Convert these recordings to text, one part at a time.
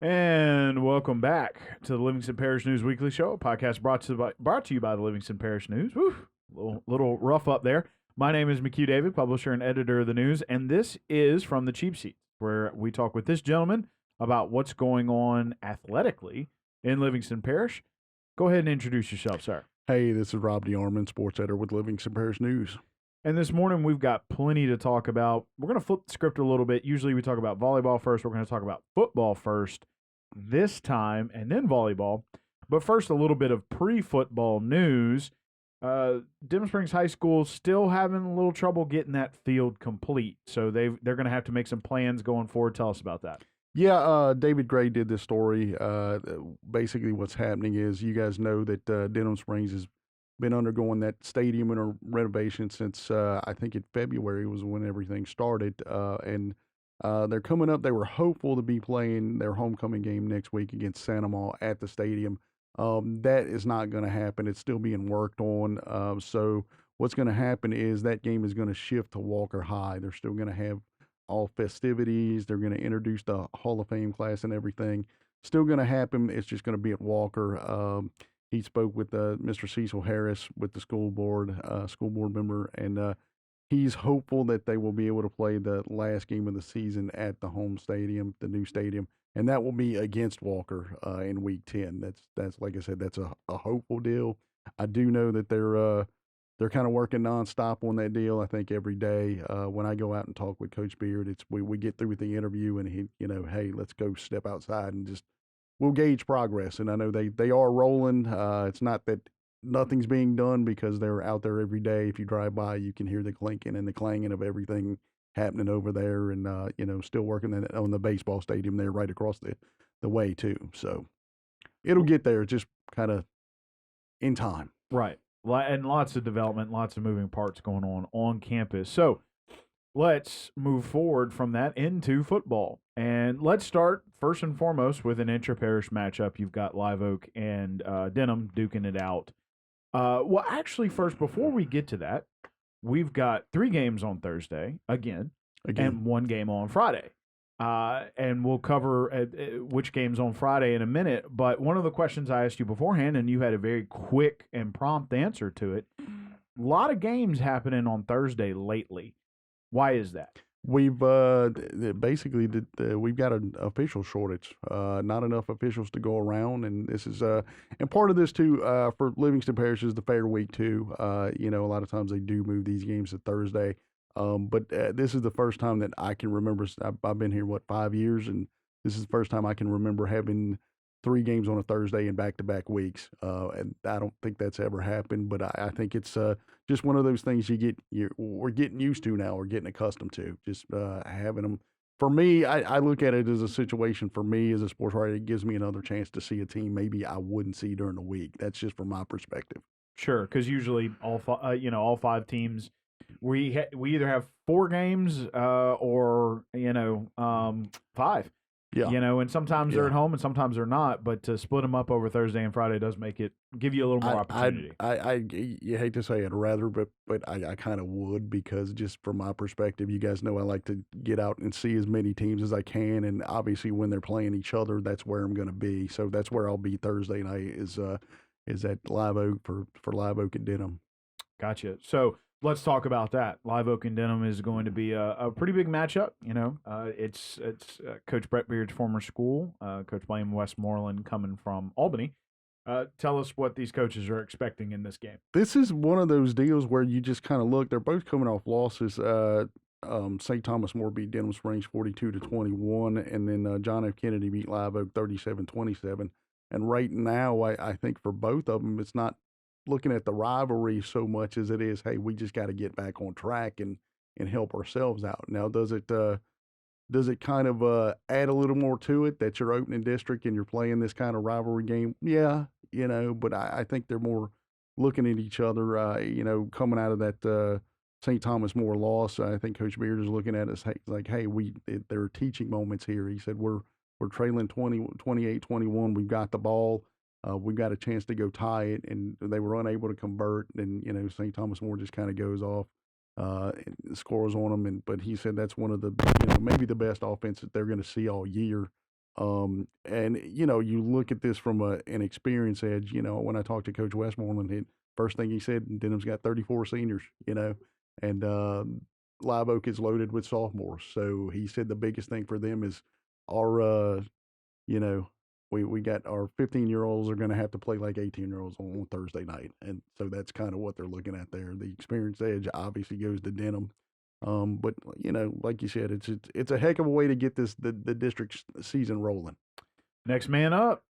And welcome back to the Livingston Parish News Weekly Show, a podcast brought to you by the Livingston Parish News. Woo, little rough up there. My name is McHugh David, publisher and editor of the news, and this is From the Cheap Seats, where we talk with this gentleman about what's going on athletically in Livingston Parish. Go ahead and introduce yourself, sir. Hey, this is Rob DeArmond, sports editor with Livingston Parish News. And this morning we've got plenty to talk about. We're going to flip the script a little bit. Usually we talk about volleyball first. We're going to talk about football first this time, and then volleyball. But first, a little bit of pre-football news. Denham Springs High School still having a little trouble getting that field complete, so they're going to have to make some plans going forward. Tell us about that. Yeah, David Gray did this story. Basically, what's happening is you guys know that Denham Springs has been undergoing that stadium renovation since I think in February was when everything started, and they're coming up. They were hopeful to be playing their homecoming game next week against Santa Ma at the stadium. That is not going to happen. It's still being worked on. So what's going to happen is that game is going to shift to Walker High. They're still going to have all festivities. They're going to introduce the Hall of Fame class and everything. Still going to happen. It's just going to be at Walker. He spoke with Mr. Cecil Harris with the school board member, and he's hopeful that they will be able to play the last game of the season at the home stadium, the new stadium, and that will be against Walker in Week 10. That's like I said, that's a hopeful deal. I do know that they're kind of working nonstop on that deal. I think every day when I go out and talk with Coach Beard, we get through with the interview and he, hey, let's go step outside and just we'll gauge progress. And I know they are rolling. It's not that nothing's being done because they're out there every day. If you drive by, you can hear the clinking and the clanging of everything happening over there, and still working on the baseball stadium there right across the way too. So it'll get there, just kind of in time. Right. And lots of development, lots of moving parts going on campus. So let's move forward from that into football. And let's start first and foremost with an intra-parish matchup. You've got Live Oak and Denham duking it out. Well, actually, first, before we get to that, we've got 3 games on Thursday, again. And 1 game on Friday. And we'll cover which game's on Friday in a minute. But one of the questions I asked you beforehand, and you had a very quick and prompt answer to it, a lot of games happening on Thursday lately. Why is that? We've basically we've got an official shortage. Not enough officials to go around, and this is and part of this too for Livingston Parish is the fair week too. A lot of times they do move these games to Thursday, but this is the first time that I can remember. I've been here 5 years, and this is the first time I can remember having 3 games on a Thursday in back-to-back weeks, and I don't think that's ever happened. But I think it's just one of those things we're getting used to now, or getting accustomed to. Just having them. For me, I look at it as a situation. For me, as a sports writer, it gives me another chance to see a team maybe I wouldn't see during the week. That's just from my perspective. Sure, because usually all 5 teams, we either have 4 games or 5. Yeah. And sometimes they're at home and sometimes they're not, but to split them up over Thursday and Friday does give you a little more opportunity. You hate to say I'd rather, but I kind of would, because just from my perspective, you guys know I like to get out and see as many teams as I can, and obviously when they're playing each other, that's where I'm going to be. So that's where I'll be Thursday night is at Live Oak for Live Oak and Denham. Gotcha. So let's talk about that. Live Oak and Denham is going to be a pretty big matchup. It's Coach Brett Beard's former school, Coach Blaine Westmoreland coming from Albany. Tell us what these coaches are expecting in this game. This is one of those deals where you just kind of look. They're both coming off losses. St. Thomas More beat Denham Springs 42-21, and then John F. Kennedy beat Live Oak 37-27. And right now, I think for both of them, it's not looking at the rivalry so much as it is, hey, we just got to get back on track and help ourselves out. Now, does it kind of add a little more to it that you're opening district and you're playing this kind of rivalry game? Yeah, but I think they're more looking at each other, coming out of that St. Thomas More loss. I think Coach Beard is looking at us like, hey, there are teaching moments here. He said, we're trailing 28-21. We've got the ball. We've got a chance to go tie it, and they were unable to convert. And St. Thomas More just kind of goes off, scores on them. But he said that's one of the maybe the best offense that they're going to see all year. And you look at this from an experience edge. When I talked to Coach Westmoreland, first thing he said, Denham's got 34 seniors. And Live Oak is loaded with sophomores. So he said the biggest thing for them is our, you know, we got our 15-year-olds are going to have to play like 18-year-olds on Thursday night, and so that's kind of what they're looking at there. The experience edge obviously goes to Denham, but like you said, it's a heck of a way to get the district season rolling. Next man up.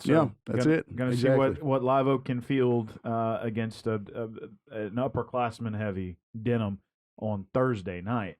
So yeah, that's it. Going to exactly. see what Live Oak can field against an upperclassman heavy Denham on Thursday night.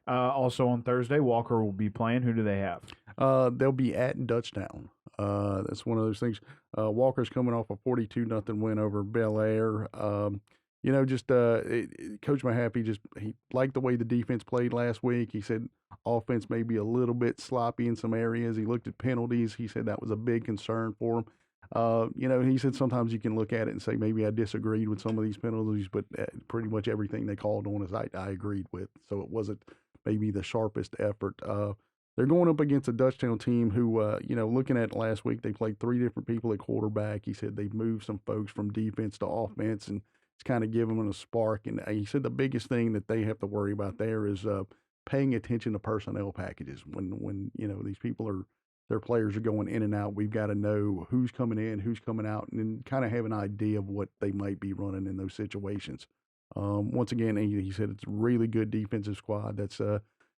Also on Thursday, Walker will be playing. Who do they have? They'll be at Dutchtown. That's one of those things. Walker's coming off a 42-0 win over Bel Air. Coach Mahaffey he liked the way the defense played last week. He said offense may be a little bit sloppy in some areas. He looked at penalties. He said that was a big concern for him. He said sometimes you can look at it and say maybe I disagreed with some of these penalties, but pretty much everything they called on us I agreed with. So it wasn't maybe the sharpest effort. They're going up against a Dutchtown team who, looking at last week, they played 3 different people at quarterback. He said they've moved some folks from defense to offense, and it's kind of giving them a spark. And he said the biggest thing that they have to worry about there is paying attention to personnel packages. When these their players are going in and out, we've got to know who's coming in, who's coming out, and then kind of have an idea of what they might be running in those situations. Once again, he said it's a really good defensive squad. That's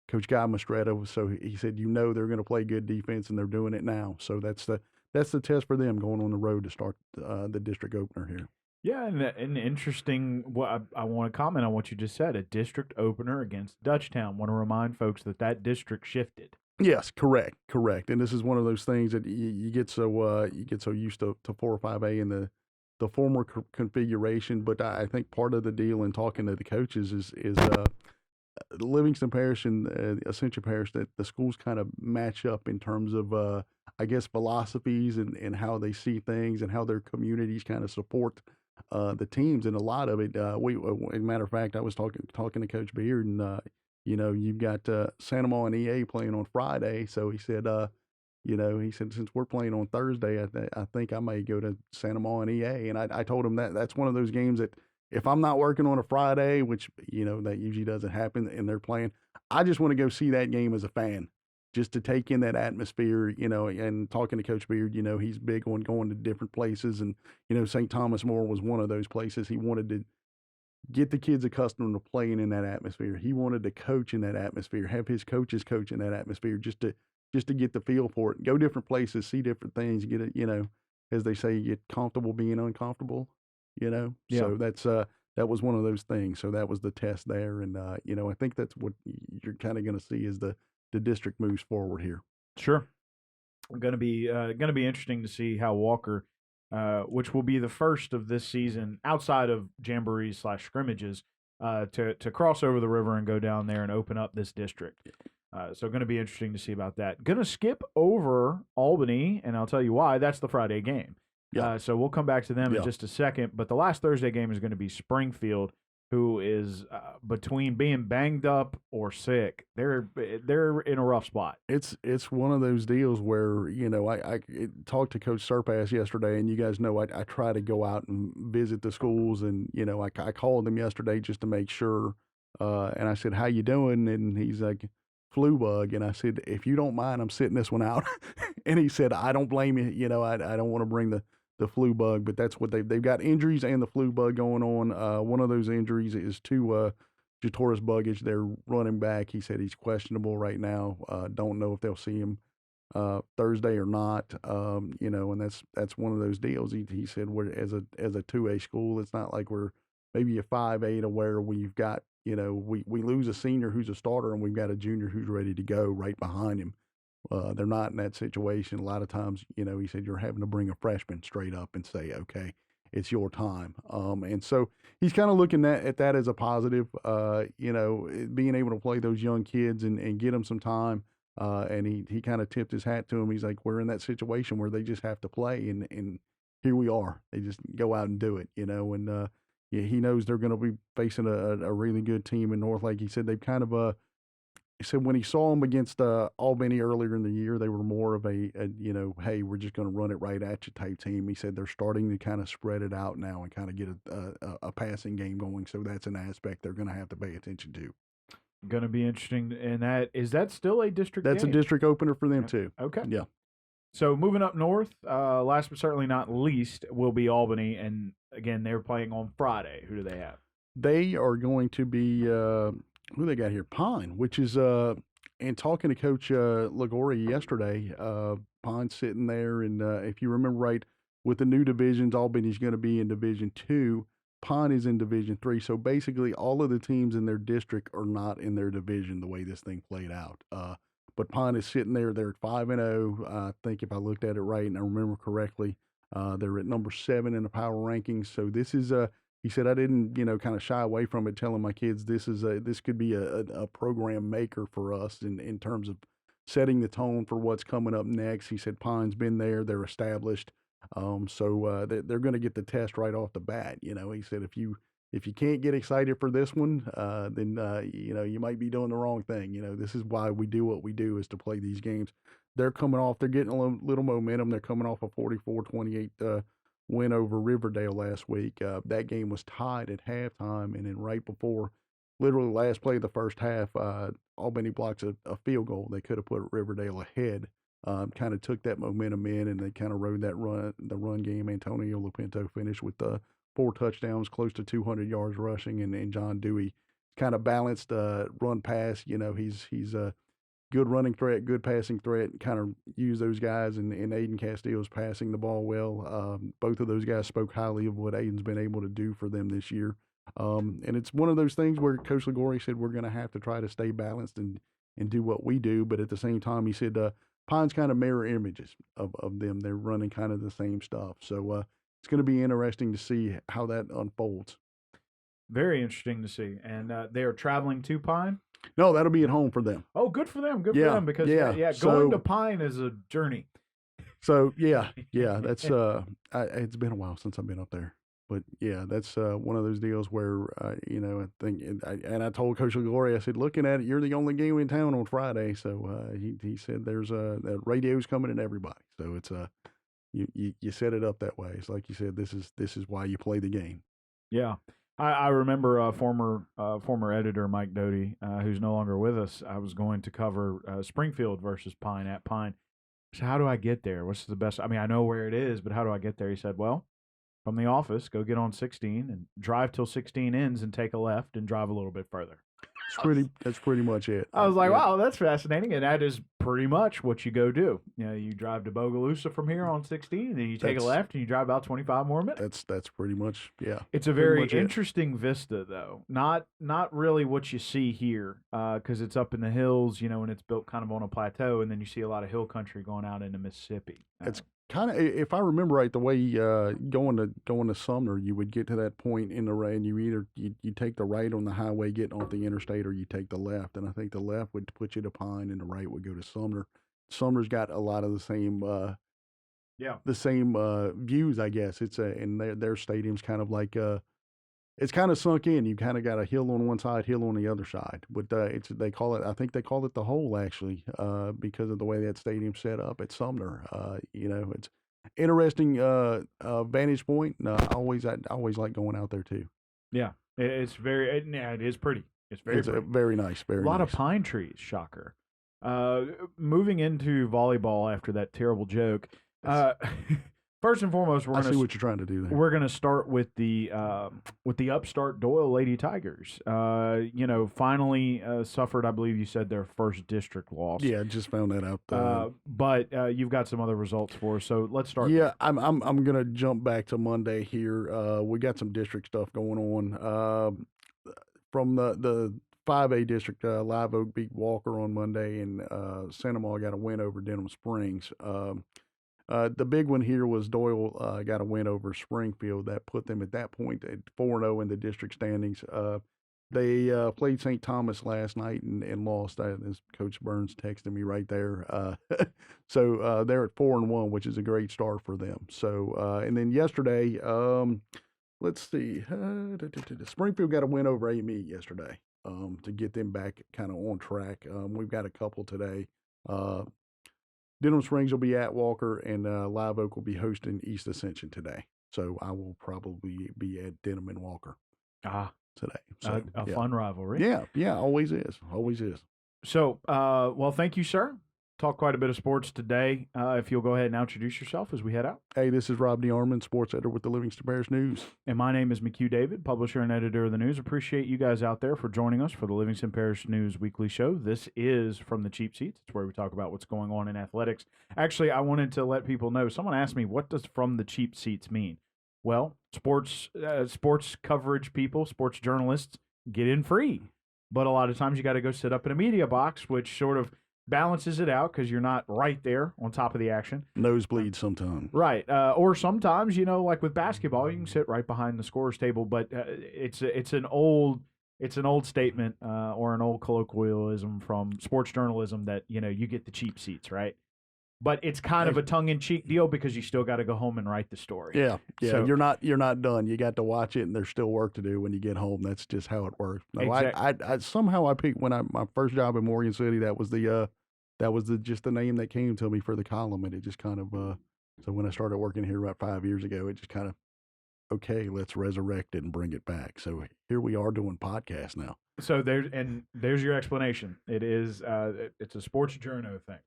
Coach Guy Mastretta. So he said, they're going to play good defense, and they're doing it now. So that's the test for them going on the road to start the district opener here. Yeah, and interesting. What I want to comment on what you just said. A district opener against Dutchtown. Want to remind folks that district shifted. Yes, correct. And this is one of those things that you get so used to 4 or 5A in the former configuration. But I think part of the deal in talking to the coaches is Livingston Parish and Ascension Parish, that the schools kind of match up in terms of, I guess, philosophies and how they see things and how their communities kind of support the teams. And a lot of it, as a matter of fact, I was talking to Coach Beard, and you've got Santa Maria and EA playing on Friday. So he said, since we're playing on Thursday, I think I may go to Santa Maria and EA. And I told him that's one of those games that if I'm not working on a Friday, which, that usually doesn't happen, and they're playing, I just want to go see that game as a fan, just to take in that atmosphere, and talking to Coach Beard, he's big on going to different places. And, St. Thomas More was one of those places. He wanted to get the kids accustomed to playing in that atmosphere. He wanted to coach in that atmosphere, have his coaches coach in that atmosphere, just to get the feel for it. Go different places, see different things, get it, as they say, get comfortable being uncomfortable. Yeah. So that was one of those things. So that was the test there, and I think that's what you're kind of going to see as the district moves forward here. Sure, going to be interesting to see how Walker, which will be the first of this season outside of jamborees / scrimmages, to cross over the river and go down there and open up this district. So going to be interesting to see about that. Going to skip over Albany, and I'll tell you why. That's the Friday game. Yeah. So we'll come back to them in just a second. But the last Thursday game is going to be Springfield, who is between being banged up or sick. They're in a rough spot. It's one of those deals where, I talked to Coach Surpass yesterday, and you guys know I try to go out and visit the schools, and, I called him yesterday just to make sure. And I said, "How you doing?" And he's like, "Flu bug." And I said, "If you don't mind, I'm sitting this one out." And he said, "I don't blame you. I don't want to bring the flu bug," but that's what they've got injuries and the flu bug going on. One of those injuries is to Jatoris Buggage, their running back. He said he's questionable right now. Don't know if they'll see him Thursday or not. And that's one of those deals. He said we're as a 2A school, it's not like we're maybe a 5A to where we've got, we lose a senior who's a starter and we've got a junior who's ready to go right behind him. They're not in that situation. A lot of times, he said you're having to bring a freshman straight up and say, okay, it's your time. And so he's kind of looking at that as a positive, being able to play those young kids and get them some time. And he kind of tipped his hat to him. He's like, we're in that situation where they just have to play. And here we are. They just go out and do it, and he knows they're going to be facing a really good team in North Lake. He said they've kind of, he said when he saw them against Albany earlier in the year, they were more of a hey, we're just going to run it right at you type team. He said they're starting to kind of spread it out now and kind of get a passing game going. So that's an aspect they're going to have to pay attention to. Going to be interesting. And is that still a district That's game? a district opener for them too. Okay. Yeah. So moving up north, last but certainly not least, will be Albany. And again, they're playing on Friday. Who do they have? They are going to be who they got here? Pine, which is and talking to Coach Ligori yesterday, Pine's sitting there, and if you remember right, with the new divisions, Albany's going to be in Division 2. Pine is in Division 3. So basically, all of the teams in their district are not in their division the way this thing played out. But Pine is sitting there. They're at 5-0. I think if I looked at it right and I remember correctly, they're at number 7 in the power rankings. So this is he said, I didn't, kind of shy away from it, telling my kids this could be a program maker for us in terms of setting the tone for what's coming up next. He said Pine's been there, they're established, so they're going to get the test right off the bat. He said if you can't get excited for this one, then you might be doing the wrong thing. This is why we do what we do, is to play these games. They're coming off, they're getting a little momentum. They're coming off a 44-28 win over Riverdale last week. That game was tied at halftime, and then right before, literally last play of the first half, Albany blocks a field goal. They could have put Riverdale ahead. Kind of took that momentum in, and they kind of rode the run game. Antonio Lupinto finished with 4 touchdowns, close to 200 yards rushing, and John Dewey kind of balanced run pass. He's a good running threat, good passing threat, kind of use those guys, and Aiden Castillo's passing the ball well. Both of those guys spoke highly of what Aiden's been able to do for them this year. And it's one of those things where Coach Ligori said we're going to have to try to stay balanced and do what we do, but at the same time, he said Pine's kind of mirror images of them. They're running kind of the same stuff. So it's going to be interesting to see how that unfolds. Very interesting to see. And they are traveling to Pine? No, that'll be at home for them. Oh, good for them. Good for them, because going to Pine is a journey. So that's it's been a while since I've been up there, but yeah, that's one of those deals where I think, and I told Coach Ligori, I said, looking at it, you're the only game in town on Friday, so he said there's that radio's coming to everybody, so it's you set it up that way. It's like you said, this is why you play the game. Yeah. I remember former editor Mike Doty, who's no longer with us. I was going to cover Springfield versus Pine at Pine. So how do I get there? What's the best? I mean, I know where it is, but how do I get there? He said, well, from the office, go get on 16 and drive till 16 ends and take a left and drive a little bit further. That's pretty much it. I was like, wow, that's fascinating. And that is pretty much what you go do. You drive to Bogalusa from here on 16, and then you take a left and you drive about 25 more minutes. That's pretty much, yeah. It's a very interesting vista, though. Not really what you see here, because it's up in the hills, and it's built kind of on a plateau, and then you see a lot of hill country going out into Mississippi. It's kind of, if I remember right, the way going to Sumner, you would get to that point in the rain. You either you take the right on the highway getting off the interstate, or you take the left. And I think the left would put you to Pine, and the right would go to Sumner. Sumner's got a lot of the same views, I guess. It's and their stadium's kind of like it's kind of sunk in. You kind of got a hill on one side, hill on the other side. But I think they call it the hole, actually, because of the way that stadium's set up at Sumner. It's interesting vantage point. And, I always like going out there too. Yeah, it is pretty. It's pretty. Very nice. Very a lot nice. of pine trees. Shocker. Moving into volleyball after that terrible joke. First and foremost, I see what you're trying to do there. We're going to start with the upstart Doyle Lady Tigers. Finally suffered, I believe you said, their first district loss. Yeah, just found that out. But you've got some other results for us, so let's start. Yeah, I'm going to jump back to Monday here. We got some district stuff going on. From the 5A district, Live Oak beat Walker on Monday, and Cinema got a win over Denham Springs. The big one here was Doyle got a win over Springfield. That put them at that point at 4-0 in the district standings. They played St. Thomas last night and lost. As Coach Burns texted me right there. So they're at 4-1, which is a great start for them. So and then yesterday, let's see, Springfield got a win over Amite yesterday. to get them back kind of on track. We've got a couple today. Denham Springs will be at Walker, and Live Oak will be hosting East Ascension today. So I will probably be at Denham and Walker today. So, a fun rivalry. Yeah, always is. Always is. So, well, thank you, sir. Talked quite a bit of sports today. If you'll go ahead and introduce yourself as we head out. Hey, this is Rob DeArmond, sports editor with the Livingston Parish News. And my name is McHugh David, publisher and editor of the news. Appreciate you guys out there for joining us for the Livingston Parish News Weekly Show. This is From the Cheap Seats. It's where we talk about what's going on in athletics. Actually, I wanted to let people know, someone asked me, what does From the Cheap Seats mean? Well, sports coverage people, sports journalists get in free. But a lot of times you got to go sit up in a media box, which sort of balances it out because you're not right there on top of the action. Nosebleed sometimes. Right. Or sometimes, like with basketball, you can sit right behind the scorer's table. But it's an old statement or an old colloquialism from sports journalism that, you get the cheap seats, right? But it's kind of a tongue-in-cheek deal because you still got to go home and write the story. Yeah. So, you're not done. You got to watch it, and there's still work to do when you get home. That's just how it works. No, exactly. I somehow picked my first job in Morgan City. That was just the name that came to me for the column, and it just kind of so when I started working here about 5 years ago, it just kind of okay, let's resurrect it and bring it back. So here we are doing podcasts now. So there's your explanation. It is it's a sports journo thing.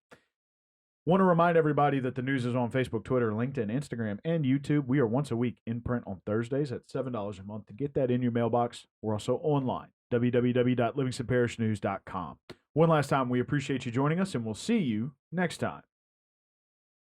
Want to remind everybody that the news is on Facebook, Twitter, LinkedIn, Instagram, and YouTube. We are once a week in print on Thursdays at $7 a month. To get that in your mailbox, we're also online, www.livingstonparishnews.com. One last time, we appreciate you joining us, and we'll see you next time.